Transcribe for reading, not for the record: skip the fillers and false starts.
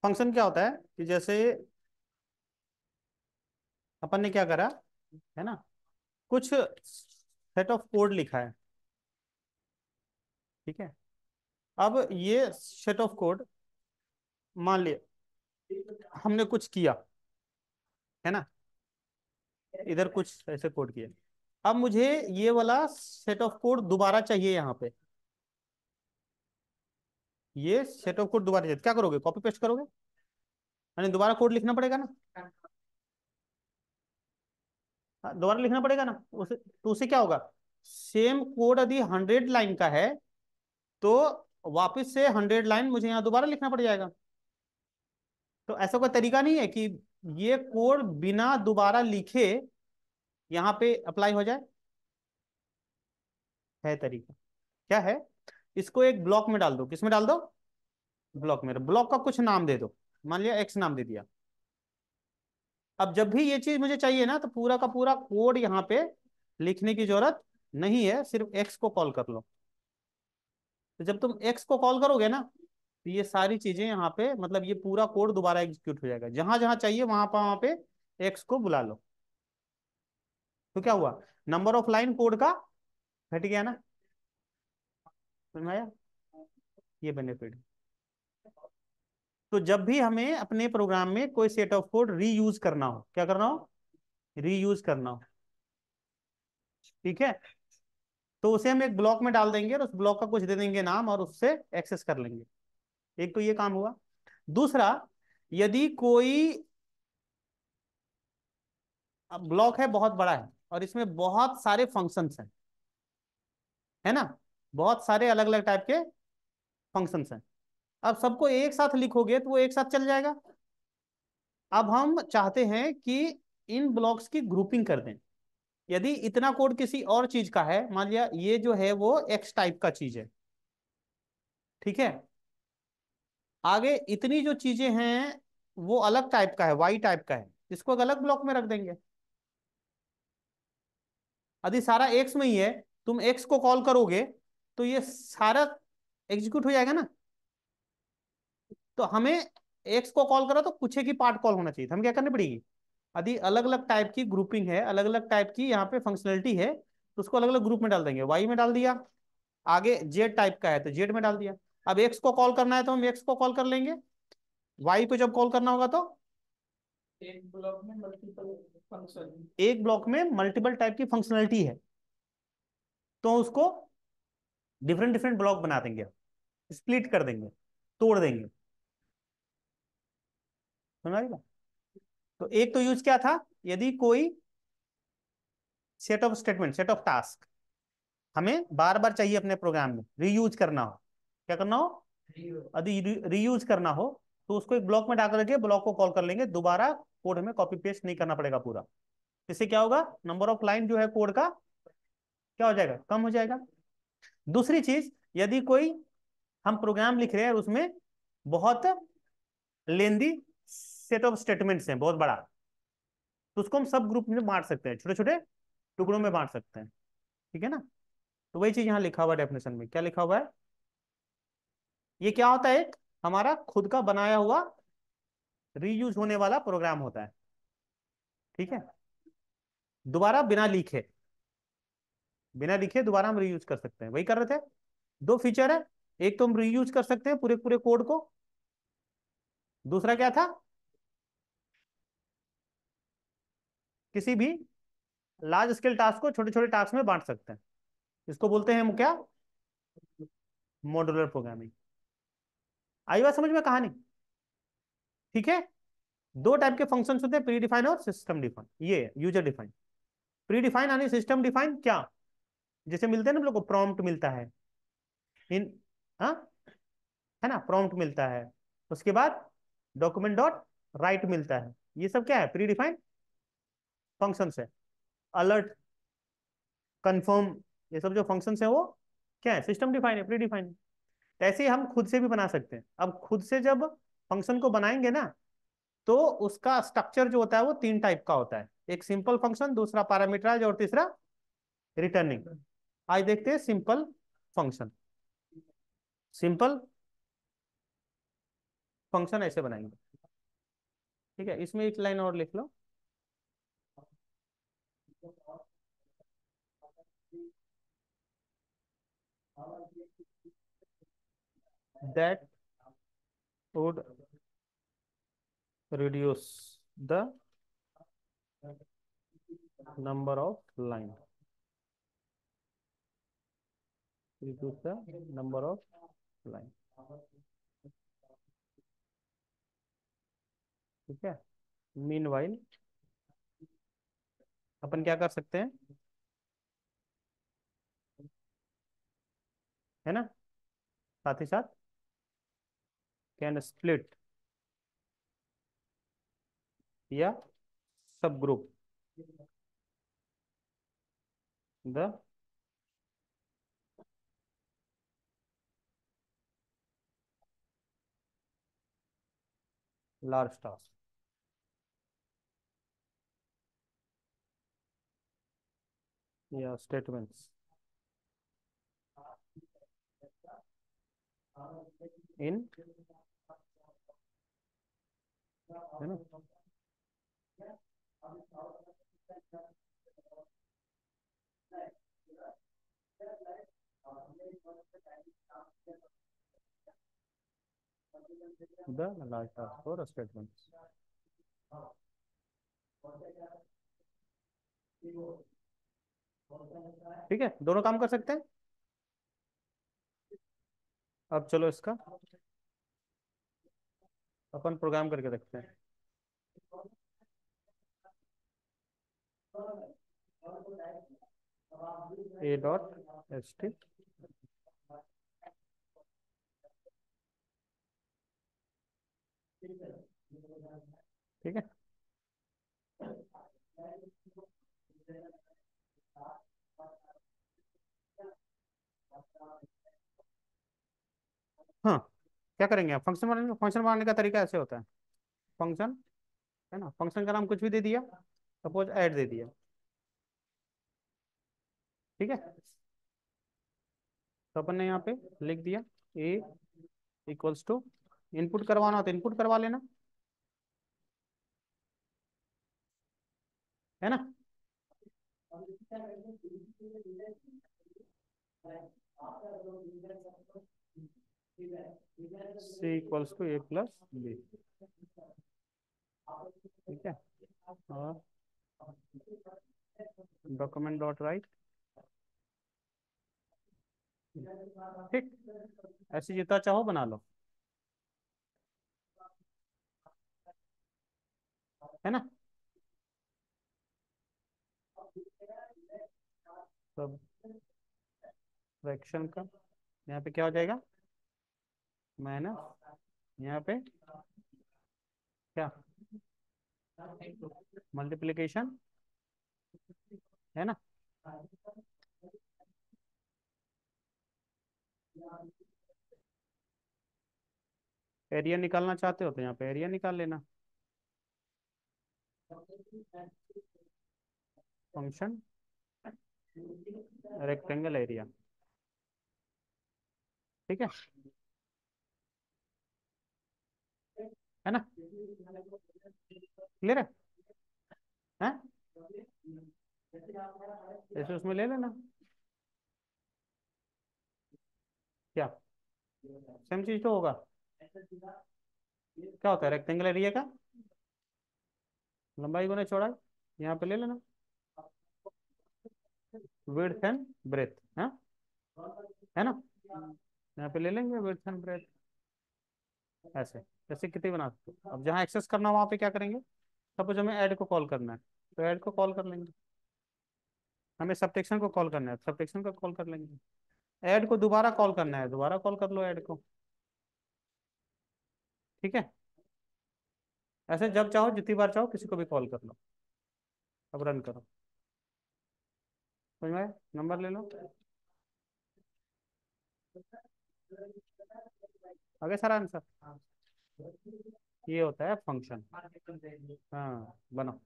Function क्या होता है कि जैसे अपन ने क्या करा है ना, कुछ सेट ऑफ कोड लिखा है। ठीक है। अब ये सेट ऑफ कोड, मान लिया हमने कुछ किया है ना, इधर कुछ ऐसे कोड किया। अब मुझे ये वाला सेट ऑफ कोड दोबारा चाहिए यहाँ पे। ये सेट ऑफ कोड दोबारा चाहिए, क्या करोगे? कॉपी पेस्ट करोगे, यानी दोबारा कोड लिखना पड़ेगा ना। हाँ, दोबारा लिखना पड़ेगा ना उसे, तो उसे क्या होगा? सेम कोड यदि 100 लाइन का है तो वापस से 100 लाइन मुझे यहाँ दोबारा लिखना पड़ जाएगा। तो ऐसा कोई तरीका नहीं है कि ये कोड बिना दोबारा लिखे यहाँ पे अप्लाई हो जाए? है तरीका। क्या है? इसको एक ब्लॉक में डाल दो। किस में डाल दो? ब्लॉक में। ब्लॉक का कुछ नाम दे दो, मान लिया एक्स नाम दे दिया। अब जब भी ये चीज मुझे चाहिए ना, तो पूरा का पूरा कोड यहाँ पे लिखने की जरूरत नहीं है, सिर्फ एक्स को कॉल कर लो। तो जब तुम एक्स को कॉल करोगे ना, तो ये सारी चीजें यहाँ पे, मतलब ये पूरा कोड दोबारा एग्जीक्यूट हो जाएगा। जहां जहां चाहिए वहां पे एक्स को बुला लो। तो क्या हुआ? नंबर ऑफ लाइन कोड का घट गया ना। समझ में आया? ये बेनिफिट। तो जब भी हमें अपने प्रोग्राम में कोई सेट ऑफ कोड रीयूज करना हो, क्या करना हो? रीयूज करना हो। ठीक है। तो उसे हम एक ब्लॉक में डाल देंगे और उस ब्लॉक का कुछ दे देंगे नाम, और उससे एक्सेस कर लेंगे। एक तो ये काम हुआ। दूसरा, यदि कोई ब्लॉक है, बहुत बड़ा है, और इसमें बहुत सारे फंक्शंस हैं, है ना, बहुत सारे अलग अलग टाइप के फंक्शंस हैं। अब सबको एक साथ लिखोगे तो वो एक साथ चल जाएगा। अब हम चाहते हैं कि इन ब्लॉक्स की ग्रुपिंग कर दें। यदि इतना कोड किसी और चीज का है, मान लिया ये जो है वो एक्स टाइप का चीज है, ठीक है, आगे इतनी जो चीजें हैं वो अलग टाइप का है, वाई टाइप का है, इसको एक अलग ब्लॉक में रख देंगे। यदि सारा एक्स में ही है, तुम एक्स को कॉल करोगे तो ये सारा एग्जीक्यूट हो जाएगा ना। तो हमें एक्स को कॉल करा तो कुछ एक ही पार्ट कॉल होना चाहिए, तो हम क्या करनी पड़ेगी? यदि अलग अलग टाइप की ग्रुपिंग है, अलग अलग टाइप की यहाँ पे फंक्शनलिटी है, तो उसको अलग अलग ग्रुप में डाल देंगे। वाई में डाल दिया, आगे जेड टाइप का है तो जेड में डाल दिया। अब एक्स को कॉल करना है तो हम एक्स को कॉल कर लेंगे, वाई को जब कॉल करना होगा तो एक ब्लॉक में मल्टीपल फंक्शन। एक ब्लॉक में मल्टीपल टाइप की फंक्शनलिटी है, तो उसको डिफरेंट डिफरेंट ब्लॉक बना देंगे, स्प्लिट कर देंगे, तोड़ देंगे। समझ आएगा? तो एक तो यूज क्या था, यदि कोई set of statement, set of task हमें बार बार चाहिए अपने प्रोग्राम में, रीयूज करना हो, क्या करना हो? यदि रीयूज करना हो तो उसको एक ब्लॉक में डाल करके ब्लॉक को कॉल कर लेंगे, दोबारा कोड हमें कॉपी पेस्ट नहीं करना पड़ेगा पूरा। इससे क्या होगा? नंबर ऑफ लाइन जो है कोड का क्या हो जाएगा? कम हो जाएगा। दूसरी चीज, यदि कोई हम प्रोग्राम लिख रहे हैं और उसमें बहुत लेंदी सेट ऑफ स्टेटमेंट्स हैं, बहुत बड़ा, तो उसको हम सब ग्रुप में बांट सकते हैं, छोटे छोटे टुकड़ों में बांट सकते हैं। ठीक है ना? तो वही चीज यहाँ लिखा हुआ है डेफिनेशन में। क्या लिखा हुआ है? ये क्या होता है? एक हमारा खुद का बनाया हुआ रीयूज होने वाला प्रोग्राम होता है। ठीक है। दोबारा बिना लिखे, बिना लिखे दोबारा हम रीयूज कर सकते हैं, वही कर रहे थे। दो फीचर है, एक तो हम रीयूज कर सकते हैं पूरे पूरे कोड को, दूसरा क्या था? किसी भी लार्ज स्केल टास्क को छोटे छोटे टास्क में बांट सकते हैं। इसको बोलते हैं हम क्या? Modular programming. आई बात समझ में कहानी? ठीक है। दो टाइप के फंक्शन होते हैं, प्री डिफाइन और सिस्टम डिफाइन, ये यूजर डिफाइन। प्री डिफाइन यानी सिस्टम डिफाइन क्या? जैसे मिलते हैं ना हम लोग को, प्रॉम्प्ट मिलता है इन, हाँ, है ना, प्रॉम्प्ट मिलता है, उसके बाद डॉक्यूमेंट डॉट राइट मिलता है, ये सब क्या है? प्री डिफाइन फंक्शन है। अलर्ट, कंफर्म, ये सब जो फंक्शन है वो क्या है? सिस्टम डिफाइन है, प्री डिफाइन है। ऐसे ही हम खुद से भी बना सकते हैं। अब खुद से जब फंक्शन को बनाएंगे ना, तो उसका स्ट्रक्चर जो होता है वो तीन टाइप का होता है। एक सिंपल फंक्शन, दूसरा पैरामीटराइज, और तीसरा रिटर्निंग। आज देखते हैं सिंपल फंक्शन। सिंपल फंक्शन ऐसे बनाएंगे। ठीक है, इसमें एक लाइन और लिख लो। That would reduce the number of line, reduce the number of line। ठीक है, मीन वाइल अपन क्या कर सकते हैं, है ना, साथ ही साथ कैन स्प्लिट या सब ग्रुप द लार्ज टास्क या स्टेटमेंट्स इन, है ना, द लार्ज टास्क और स्टेटमेंट्स। ठीक है, दोनों काम कर सकते हैं। अब चलो इसका अपन प्रोग्राम करके देखते हैं। ए डॉट एस टी, ठीक है। हाँ, क्या करेंगे आप, फंक्शन बनाने का तरीका ऐसे होता है। फंक्शन, है ना, फंक्शन का नाम कुछ भी दे दिया, सपोज ऐड दे दिया। ठीक है, तो अपन ने यहाँ पे लिख दिया ए इक्वल्स टू, इनपुट करवाना हो तो इनपुट करवा लेना, है ना। C equals to A plus B. ठीक है, और डॉक्यूमेंट डॉट राइट। ठीक, ऐसे जितना चाहो बना लो, है ना। सब फ्रैक्शन का यहाँ पे क्या हो जाएगा, माइनस, यहाँ पे क्या, मल्टीप्लिकेशन, है ना। एरिया निकालना चाहते हो तो यहाँ पे एरिया निकाल लेना, फंक्शन रेक्टेंगल एरिया। ठीक है, है ना, क्लियर है, हैं? ऐसे उसमें ले लेना, क्या सेम चीज तो होगा। क्या होता है रेक्टेंगल एरिया का, लंबाई गुना चौड़ाई, यहाँ पे ले लेना, विड्थ एंड ब्रेथ, है ना, यहाँ पे ले लेंगे विड्थ एंड ब्रेथ। ऐसे जैसे कितनी बना सकते हो। अब जहाँ एक्सेस करना हो वहाँ पे क्या करेंगे, सपोज हमें ऐड को कॉल करना है तो ऐड को कॉल कर लेंगे, हमें सबटेक्शन को कॉल करना है सबटेक्शन को कॉल कर लेंगे, ऐड को दोबारा कॉल करना है दोबारा कॉल कर लो ऐड को। ठीक है, ऐसे जब चाहो जितनी बार चाहो किसी को भी कॉल कर लो। अब रन करो, समझ में आया? नंबर ले लो, आगे सारा आंसर। ये होता है फंक्शन। हाँ बनो।